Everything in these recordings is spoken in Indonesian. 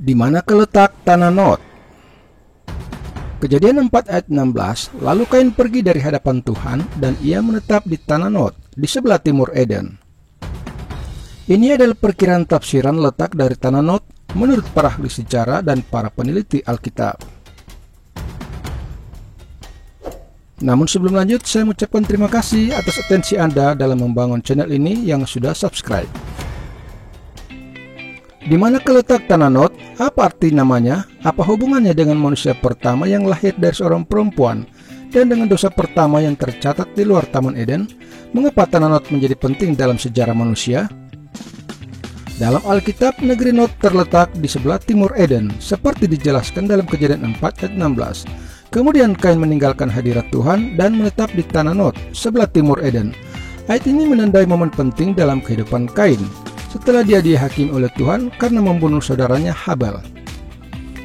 Di manakah letak tanah Nod? Kejadian 4 ayat 16, lalu Kain pergi dari hadapan Tuhan dan ia menetap di tanah Nod, di sebelah timur Eden. Ini adalah perkiraan tafsiran letak dari tanah Nod menurut para ahli sejarah dan para peneliti Alkitab. Namun sebelum lanjut, saya mengucapkan terima kasih atas atensi Anda dalam membangun channel ini yang sudah subscribe. Di mana letak tanah Nod? Apa arti namanya? Apa hubungannya dengan manusia pertama yang lahir dari seorang perempuan dan dengan dosa pertama yang tercatat di luar Taman Eden? Mengapa tanah Nod menjadi penting dalam sejarah manusia? Dalam Alkitab, negeri Nod terletak di sebelah timur Eden, seperti dijelaskan dalam Kejadian 4 ayat 16. Kemudian Kain meninggalkan hadirat Tuhan dan menetap di tanah Nod, sebelah timur Eden. Ayat ini menandai momen penting dalam kehidupan Kain, setelah dia dihakimi oleh Tuhan karena membunuh saudaranya Habel.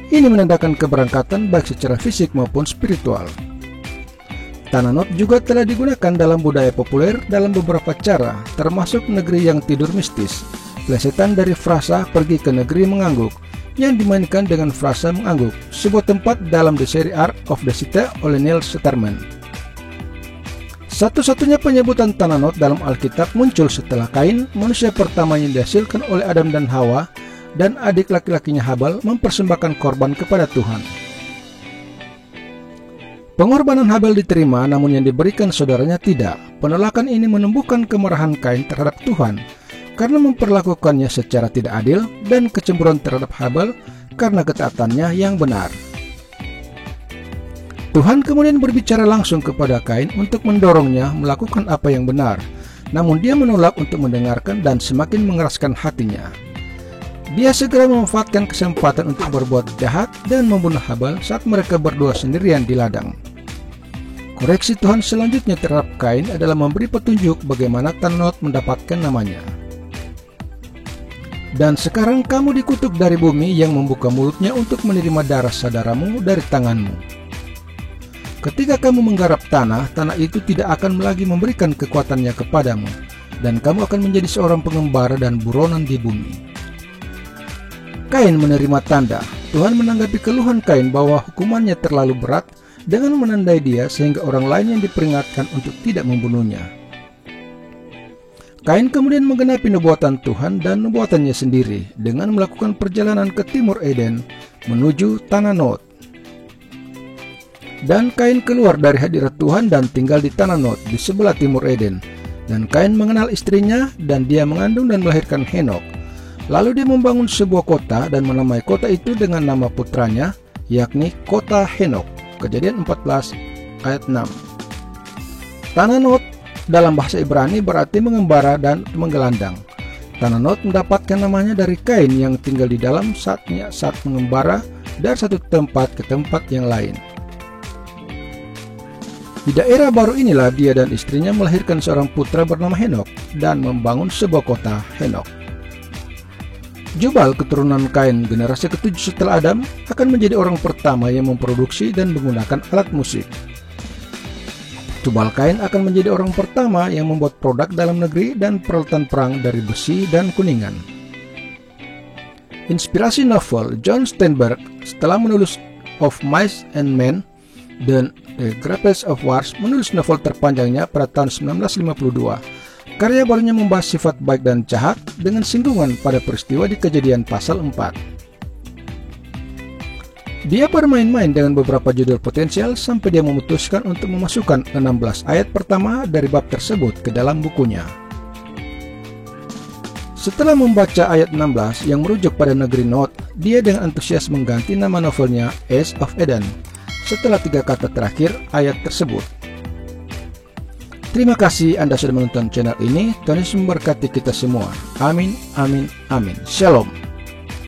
Ini menandakan keberangkatan baik secara fisik maupun spiritual. Tanah Nod juga telah digunakan dalam budaya populer dalam beberapa cara, termasuk negeri yang tidur mistis, plesetan dari frasa pergi ke negeri mengangguk, yang dimainkan dengan frasa mengangguk, sebuah tempat dalam The Seri Ark of the City oleh Neil Sturman. Satu-satunya penyebutan tanah Nod dalam Alkitab muncul setelah Kain, manusia pertama yang dihasilkan oleh Adam dan Hawa, dan adik laki-lakinya Habel mempersembahkan korban kepada Tuhan. Pengorbanan Habel diterima, namun yang diberikan saudaranya tidak. Penolakan ini menumbuhkan kemarahan Kain terhadap Tuhan, karena memperlakukannya secara tidak adil, dan kecemburuan terhadap Habel karena ketaatannya yang benar. Tuhan kemudian berbicara langsung kepada Kain untuk mendorongnya melakukan apa yang benar, namun dia menolak untuk mendengarkan dan semakin mengeraskan hatinya. Dia segera memanfaatkan kesempatan untuk berbuat jahat dan membunuh Habel saat mereka berdua sendirian di ladang. Koreksi Tuhan selanjutnya terhadap Kain adalah memberi petunjuk bagaimana tanah Nod mendapatkan namanya. Dan sekarang kamu dikutuk dari bumi yang membuka mulutnya untuk menerima darah saudaramu dari tanganmu. Ketika kamu menggarap tanah, tanah itu tidak akan lagi memberikan kekuatannya kepadamu, dan kamu akan menjadi seorang pengembara dan buronan di bumi. Kain menerima tanda. Tuhan menanggapi keluhan Kain bahwa hukumannya terlalu berat dengan menandai dia sehingga orang lain yang diperingatkan untuk tidak membunuhnya. Kain kemudian menggenapi nubuatan Tuhan dan nubuatannya sendiri dengan melakukan perjalanan ke timur Eden menuju tanah Nod. Dan Kain keluar dari hadirat Tuhan dan tinggal di tanah Nod di sebelah timur Eden. Dan Kain mengenal istrinya dan dia mengandung dan melahirkan Henok. Lalu dia membangun sebuah kota dan menamai kota itu dengan nama putranya, yakni kota Henok. Kejadian 14 ayat 6. Tanah Nod dalam bahasa Ibrani berarti mengembara dan menggelandang. Tanah Nod mendapatkan namanya dari Kain yang tinggal di dalam saat mengembara dari satu tempat ke tempat yang lain. Di daerah baru inilah dia dan istrinya melahirkan seorang putra bernama Henok dan membangun sebuah kota Henok. Jubal keturunan Kain generasi ke-7 setelah Adam akan menjadi orang pertama yang memproduksi dan menggunakan alat musik. Jubal Kain akan menjadi orang pertama yang membuat produk dalam negeri dan peralatan perang dari besi dan kuningan. Inspirasi novel John Steinbeck setelah menulis Of Mice and Men dan The Graves of Wars menulis novel terpanjangnya pada tahun 1952. Karya barunya membahas sifat baik dan jahat dengan singgungan pada peristiwa di Kejadian pasal 4. Dia bermain-main dengan beberapa judul potensial sampai dia memutuskan untuk memasukkan 16 ayat pertama dari bab tersebut ke dalam bukunya. Setelah membaca ayat 16 yang merujuk pada negeri Nod, dia dengan antusias mengganti nama novelnya Age of Eden setelah 3 kata terakhir ayat tersebut. Terima kasih Anda sudah menonton channel ini. Tuhan Yesus memberkati kita semua. Amin, amin, amin. Shalom.